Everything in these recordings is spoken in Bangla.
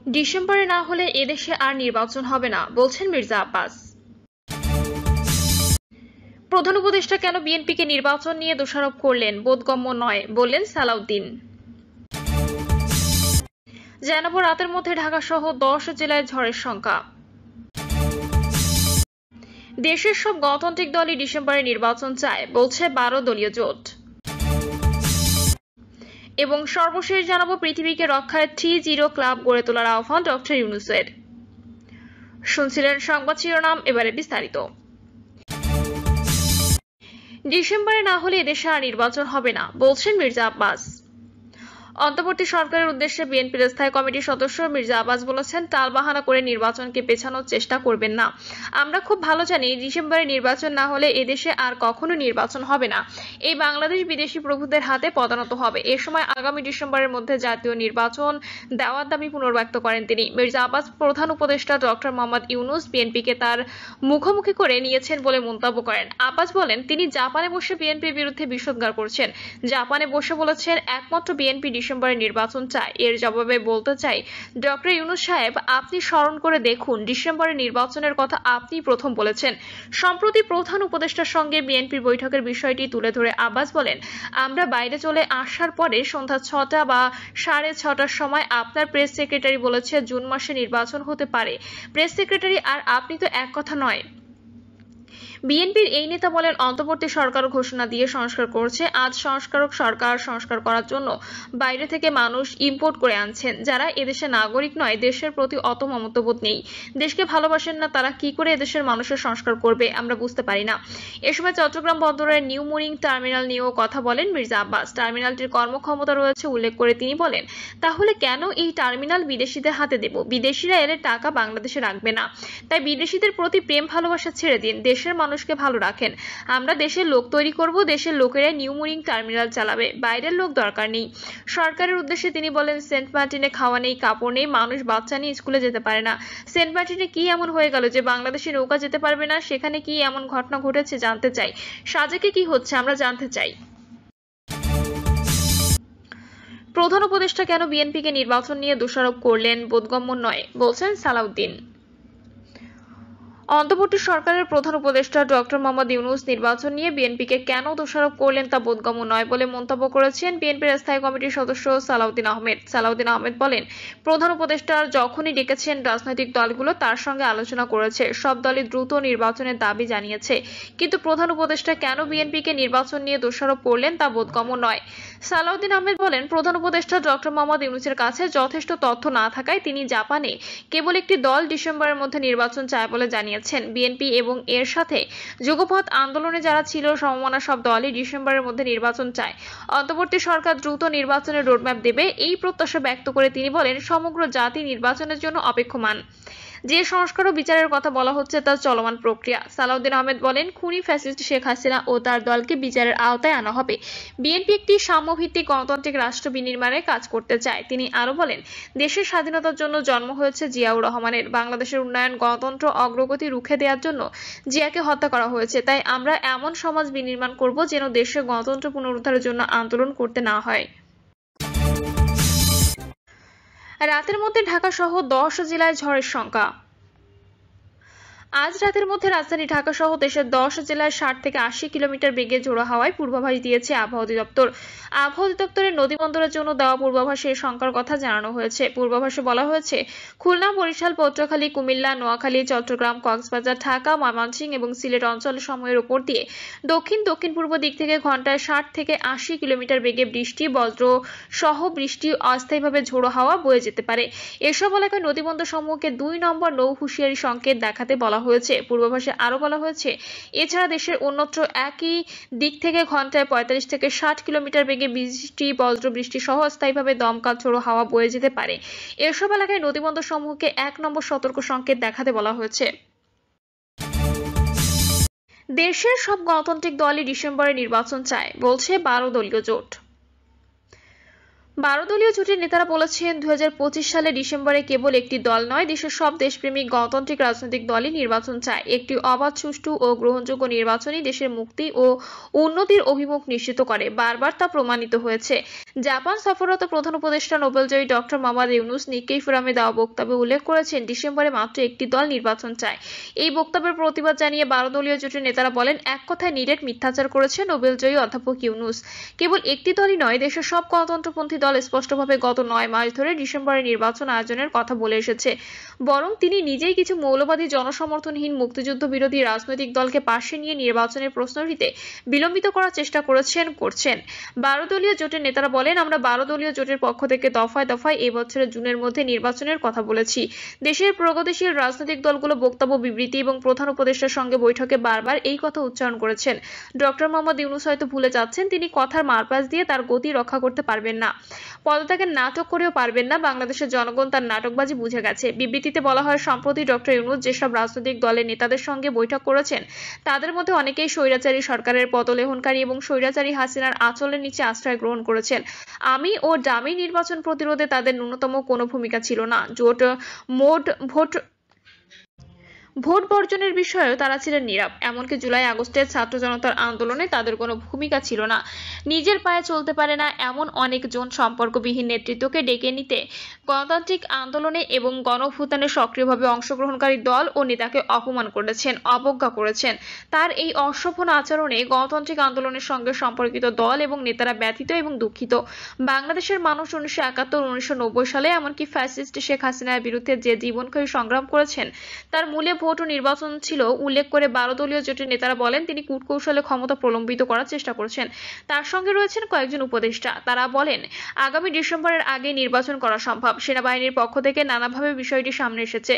ডিসেম্বরে না হলে এদেশে আর নির্বাচন হবে না, বলছেন মির্জা আব্বাস। প্রধান উপদেষ্টা কেন বিএনপিকে নির্বাচন নিয়ে দোষারোপ করলেন বোধগম্য নয়, বললেন সালাউদ্দিন। জানাবো রাতের মধ্যে ঢাকা সহ 10 জেলায় ঝড়ের সংখ্যা। দেশের সব গণতান্ত্রিক দলই ডিসেম্বরে নির্বাচন চায়, বলছে 12 দলীয় জোট। এবং সর্বশেষ জানাবো পৃথিবীকে রক্ষায় 3-0 ক্লাব গড়ে তোলার আহ্বান ডক্টর ইউনূসের। শুনছিলেন সংবাদ শিরোনাম, এবারে বিস্তারিত। ডিসেম্বরে না হলে এদেশে আর নির্বাচন হবে না, বলছেন মির্জা আব্বাস। অন্তর্বর্তী সরকারের উদ্দেশ্যে বিএনপির স্থায়ী কমিটির সদস্য মির্জা আব্বাস বলেছেন, টালবাহানা করে নির্বাচনকে পেছানোর চেষ্টা করবেন না। আমরা খুব ভালো জানি ডিসেম্বরে নির্বাচন না হলে এদেশে আর কখনো নির্বাচন হবে না। এই বাংলাদেশ বিদেশি প্রভুদের হাতে পদানত হবে। এ সময় আগামী ডিসেম্বরের মধ্যে জাতীয় নির্বাচন দেওয়ার দাবি পুনর্ব্যক্ত করেন তিনি। মির্জা আব্বাস প্রধান উপদেষ্টা ডক্টর মোহাম্মদ ইউনূস বিএনপিকে তার মুখোমুখি করে নিয়েছেন বলে মন্তব্য করেন। আব্বাস বলেন, তিনি জাপানে বসে বিএনপির বিরুদ্ধে বিষোদ্গার করছেন। জাপানে বসে বলেছেন একমাত্র বিএনপি ডিসেম্বরে নির্বাচন চায়। এর জবাবে বলতে চাই, ডক্টর ইউনূস সাহেব, আপনি স্মরণ করে দেখুন ডিসেম্বরে নির্বাচনের কথা আপনি প্রথম বলেছেন। সম্প্রতি প্রধান উপদেষ্টার সঙ্গে বিএনপির বৈঠকের বিষয়টি তুলে ধরে আব্বাস বলেন, আমরা বাইরে চলে আসার পরে সন্ধ্যা 6টা বা 6:30টার সময় আপনার প্রেস সেক্রেটারি বলেছে জুন মাসে নির্বাচন হতে পারে। প্রেস সেক্রেটারি আর আপনি তো এক কথা নয়। বিএনপির এই নেতা বলেন, অন্তর্বর্তী সরকার ঘোষণা দিয়ে সংস্কার করছে। আজ সংস্কারক সরকার সংস্কার করার জন্য বাইরে থেকে মানুষ ইম্পোর্ট করে আনছেন, যারা এদেশের নাগরিক নয়, দেশের প্রতি অত মমত্ববোধ নেই, দেশকে ভালোবাসেন না, তারা কি করে এদেশের মানুষের সংস্কার করবে আমরা বুঝতে পারি না। এ সময় চট্টগ্রাম বন্দরের নিউ মুরিং টার্মিনাল নিয়েও কথা বলেন মির্জা আব্বাস। টার্মিনালটির কর্মক্ষমতা রয়েছে উল্লেখ করে তিনি বলেন, তাহলে কেন এই টার্মিনাল বিদেশিদের হাতে দেব? বিদেশিরা এলে টাকা বাংলাদেশে রাখবে না। তাই বিদেশিদের প্রতি প্রেম ভালোবাসা ছেড়ে দিন, দেশের মানুষকে ভালো রাখেন। আমরা দেশের লোক তৈরি করব, দেশের লোকেরা নিউ মুরিং টার্মিনাল চালাবে, বাইরের লোক দরকার নেই। সরকারের উদ্দেশ্যে তিনি বলেন, সেন্ট মার্টিনে খাওয়া নেই, কাপড় নেই, মানুষ বাচ্চা নিয়ে স্কুলে যেতে পারে না। সেন্ট মার্টিনে কি এমন হয়ে গেল যে বাংলাদেশে নৌকা যেতে পারবে না? সেখানে কি এমন ঘটনা ঘটেছে জানতে চাই। সাজেকে কি হচ্ছে আমরা জানতে চাই। প্রধান উপদেষ্টা কেন বিএনপিকে নির্বাচন নিয়ে দোষারোপ করলেন বোধগম্য নয়, বলছেন সালাউদ্দিন। অন্তর্বর্তী সরকারের প্রধান উপদেষ্টা ডক্টর মোহাম্মদ ইউনূস নির্বাচন নিয়ে বিএনপিকে কেন দোষারোপ করলেন তা বোধগম্য নয় বলে মন্তব্য করেছেন বিএনপির স্থায়ী কমিটির সদস্য সালাউদ্দিন আহমেদ। সালাউদ্দিন আহমেদ বলেন, প্রধান উপদেষ্টা যখনই ডেকেছেন রাজনৈতিক দলগুলো তার সঙ্গে আলোচনা করেছে, সব দলই দ্রুত নির্বাচনের দাবি জানিয়েছে, কিন্তু প্রধান উপদেষ্টা কেন বিএনপিকে নির্বাচন নিয়ে দোষারোপ করলেন তা বোধগম্য নয়। সালাউদ্দিন আহমেদ বলেন, প্রধান উপদেষ্টা ডক্টর মোহাম্মদ ইউনূসের কাছে যথেষ্ট তথ্য না থাকায় তিনি জাপানে কেবল একটি দল ডিসেম্বরের মধ্যে নির্বাচন চায় বলে জানিয়েছেন। বিএনপি এবং এর সাথে যুগপৎ আন্দোলনে যারা ছিল সমমনা সব দলই ডিসেম্বরের মধ্যে নির্বাচন চায়। অন্তর্বর্তী সরকার দ্রুত নির্বাচনের রোডম্যাপ দেবে এই প্রত্যাশা ব্যক্ত করে তিনি বলেন, সমগ্র জাতি নির্বাচনের জন্য অপেক্ষমান। যে সংস্কার ও বিচারের কথা বলা হচ্ছে তা চলমান প্রক্রিয়া। সালাউদ্দিন আহমেদ বলেন, খুনি ফ্যাসিস্ট শেখ হাসিনা ও তার দলকে বিচারের আওতায় আনা হবে। বিএনপি একটি সাম্যভিত্তিক গণতান্ত্রিক রাষ্ট্র বিনির্মাণে কাজ করতে চায়। তিনি আরো বলেন, দেশের স্বাধীনতার জন্য জন্ম হয়েছে জিয়াউর রহমানের। বাংলাদেশের উন্নয়ন, গণতন্ত্র, অগ্রগতি রুখে দেওয়ার জন্য জিয়াকে হত্যা করা হয়েছে। তাই আমরা এমন সমাজ বিনির্মাণ করব যেন দেশের গণতন্ত্র পুনরুদ্ধারের জন্য আন্দোলন করতে না হয়। রাতের মধ্যে ঢাকা সহ 10 জেলায় ঝড়ের সংখ্যা। আজ রাতের মধ্যে রাজধানী ঢাকা সহ দেশের 10 জেলায় 60 থেকে 80 কিলোমিটার বেগে ঝোড়ো হাওয়ায় পূর্বাভাস দিয়েছে আবহাওয়া অধিদপ্তর। আবহাওয়া অধিদপ্তরের নদীবন্দরের জন্য দেওয়া পূর্বাভাসে এই সংখ্যার কথা জানানো হয়েছে। পূর্বাভাসে বলা হয়েছে, খুলনা, বরিশাল, পটুয়াখালী, কুমিল্লা, নোয়াখালী, চট্টগ্রাম, কক্সবাজার, ঢাকা, ময়মনসিংহ এবং সিলেট অঞ্চল সময়ের উপর দিয়ে দক্ষিণ পূর্ব দিক থেকে ঘন্টায় 60 থেকে 80 কিলোমিটার বেগে বৃষ্টি, বজ্র সহ বৃষ্টি, অস্থায়ীভাবে ঝোড়ো হাওয়া বয়ে যেতে পারে। এসব এলাকায় নদীবন্দর সমূহকে 2 নম্বর নৌ হুঁশিয়ারি সংকেত দেখাতে বলা হয়েছে। পূর্বাভাসে আরো বলা হয়েছে, এছাড়া দেশের অন্যত্র একই দিক থেকে ঘন্টায় 45 থেকে 60 কিলোমিটার বেগে বৃষ্টি, বজ্র বৃষ্টি সহ স্থায়ীভাবে দমকা ঝোড়ো হাওয়া বয়ে যেতে পারে। এসব এলাকায় নদীবন্দর সমূহকে 1 নম্বর সতর্ক সংকেত দেখাতে বলা হয়েছে। দেশের সব গণতান্ত্রিক দলই ডিসেম্বরে নির্বাচন চায়, বলছে 12 দলীয় জোট। 12 দলীয় জোটের নেতারা বলেছেন 2025 সালে ডিসেম্বরে কেবল একটি দল নয়, দেশের সব দেশপ্রেমিক গণতান্ত্রিক রাজনৈতিক দলই নির্বাচন চায়। একটি অবাধ, সুষ্ঠু ও গ্রহণযোগ্য নির্বাচনই দেশের মুক্তি ও উন্নতির অভিমুখ নিশ্চিত করে। বারবার তা প্রমাণিত হয়েছে। জাপান সফররত প্রধান উপদেষ্টা নোবেলজয়ী ডক্টর মোহাম্মদ ইউনূস নিক্কেই ফোরামে দেওয়া বক্তব্যে উল্লেখ করেছেন, ডিসেম্বরে মাত্র একটি দল নির্বাচন চায়। এই বক্তব্যের প্রতিবাদ জানিয়ে 12 দলীয় জোটের নেতারা বলেন, এক কথায় নিরেট মিথ্যাচার করেছে নোবেলজয়ী অধ্যাপক ইউনূস। কেবল একটি দলই নয়, দেশের সব গণতন্ত্রপন্থী দল স্পষ্টভাবে গত 9 মাস ধরে ডিসেম্বরে নির্বাচন আয়োজনের কথা বলে এসেছে। বরং তিনি নিজেই কিছু মৌলবাদী, জনসমর্থনহীন, মুক্তিযুদ্ধ বিরোধী রাজনৈতিক দলকে পাশে নিয়ে নির্বাচনের প্রশ্নটিতে বিলম্বিত করার চেষ্টা করছেন। 12 দলীয় জোটের নেতারা বলেন, আমরা 12 দলীয় জোটের পক্ষ থেকে দফায় দফায় এই বছরের জুনের মধ্যে নির্বাচনের কথা বলেছি। দেশের প্রগতিশীল রাজনৈতিক দলগুলো বক্তব্য, বিবৃতি এবং প্রধান উপদেষ্টার সঙ্গে বৈঠকে বারবার এই কথা উচ্চারণ করেছেন। ডক্টর মোহাম্মদ ইউনূস হয়তো ভুলে যাচ্ছেন, তিনি কথার মারপ্যাচ দিয়ে তার গতি রক্ষা করতে পারবেন না, পদত্যাগের নাটক করেও পারবেন না। বাংলাদেশের জনগণ তার নাটকবাজি বুঝে গেছে। বিবৃতিতে বলা হয়, সম্প্রতি ডক্টর ইউনূস যেসব রাজনৈতিক দলের নেতাদের সঙ্গে বৈঠক করেছেন, তাদের মধ্যে অনেকেই স্বৈরাচারী সরকারের পদলেহনকারী এবং স্বৈরাচারী হাসিনার আঁচলের নিচে আশ্রয় গ্রহণ করেছেন। আমি ও ডামি নির্বাচন প্রতিরোধে তাদের ন্যূনতম কোনো ভূমিকা ছিল না। ভোট বর্জনের বিষয়েও তারা ছিলেন নীরব। এমনকি জুলাই আগস্টের ছাত্র জনতার আন্দোলনে তাদের কোনো ভূমিকা ছিল না। নিজের পায়ে চলতে পারে না এমন অনেকজন সম্পর্কবিহীন নেতৃত্বকে ডেকে নিতে গণতান্ত্রিক আন্দোলনে এবং গণঅভ্যুত্থানে সক্রিয়ভাবে অংশগ্রহণকারী দল ও নেতাকে অপমান করেছেন, অবজ্ঞা করেছেন। তার এই অশোভন আচরণে গণতান্ত্রিক আন্দোলনের সঙ্গে সম্পর্কিত দল এবং নেতারা ব্যথিত এবং দুঃখিত। বাংলাদেশের মানুষ 1971-1990 সালে এমনকি ফ্যাসিস্ট শেখ হাসিনার বিরুদ্ধে যে জীবনক্ষয়ী সংগ্রাম করেছেন, তার মূলে ভোট ও নির্বাচন ছিল উল্লেখ করে 12 দলীয় জোটের নেতারা বলেন, তিনি কূটকৌশলে ক্ষমতা প্রলম্বিত করার চেষ্টা করছেন। তার সঙ্গে রয়েছেন কয়েকজন উপদেষ্টা। তারা বলেন, আগামী ডিসেম্বরের আগে নির্বাচন করা সম্ভব। সেনাবাহিনীর পক্ষ থেকে নানাভাবে বিষয়টি সামনে এসেছে।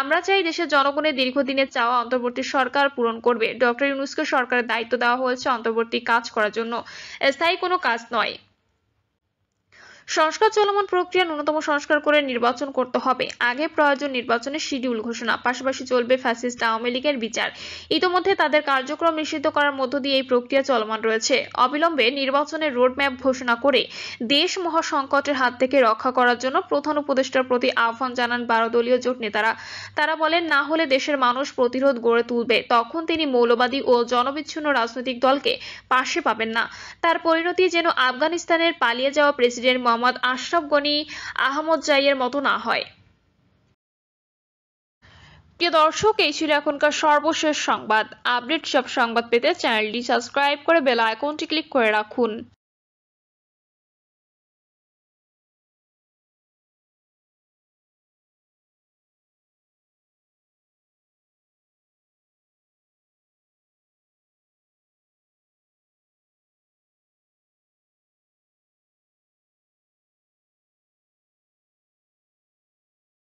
আমরা চাই দেশের জনগণের দীর্ঘদিনের চাওয়া অন্তর্বর্তী সরকার পূরণ করবে। ডক্টর ইউনূসকে সরকারের দায়িত্ব দেওয়া হয়েছে অন্তর্বর্তী কাজ করার জন্য, স্থায়ী কোনো কাজ নয়। সংস্কার চলমান প্রক্রিয়া ন্যূনতম সংস্কার করে নির্বাচন করতে হবে। আগে প্রয়োজন নির্বাচনের শিডিউল ঘোষণা, পাশাপাশি চলবে ফ্যাসিস্ট আওয়ামী লীগের বিচার। ইতোমধ্যে তাদের কার্যক্রম নিষিদ্ধ করার মধ্য দিয়ে এই প্রক্রিয়া চলমান রয়েছে। অবিলম্বে নির্বাচনের রোডম্যাপ ঘোষণা করে দেশ মহাসংকটের হাত থেকে রক্ষা করার জন্য প্রধান উপদেষ্টার প্রতি আহ্বান জানান 12 দলীয় জোট নেতারা। তারা বলেন, না হলে দেশের মানুষ প্রতিরোধ গড়ে তুলবে। তখন তিনি মৌলবাদী ও জনবিচ্ছিন্ন রাজনৈতিক দলকে পাশে পাবেন না। তার পরিণতি যেন আফগানিস্তানের পালিয়ে যাওয়া প্রেসিডেন্ট মোহাম্মদ আশরাফ গনি আহমদজাইয়ের মতো না হয়। প্রিয় দর্শক, এই ছিল এখনকার সর্বশেষ সংবাদ। আপডেট সব সংবাদ পেতে চ্যানেলটি সাবস্ক্রাইব করে বেল আইকনটি ক্লিক করে রাখুন।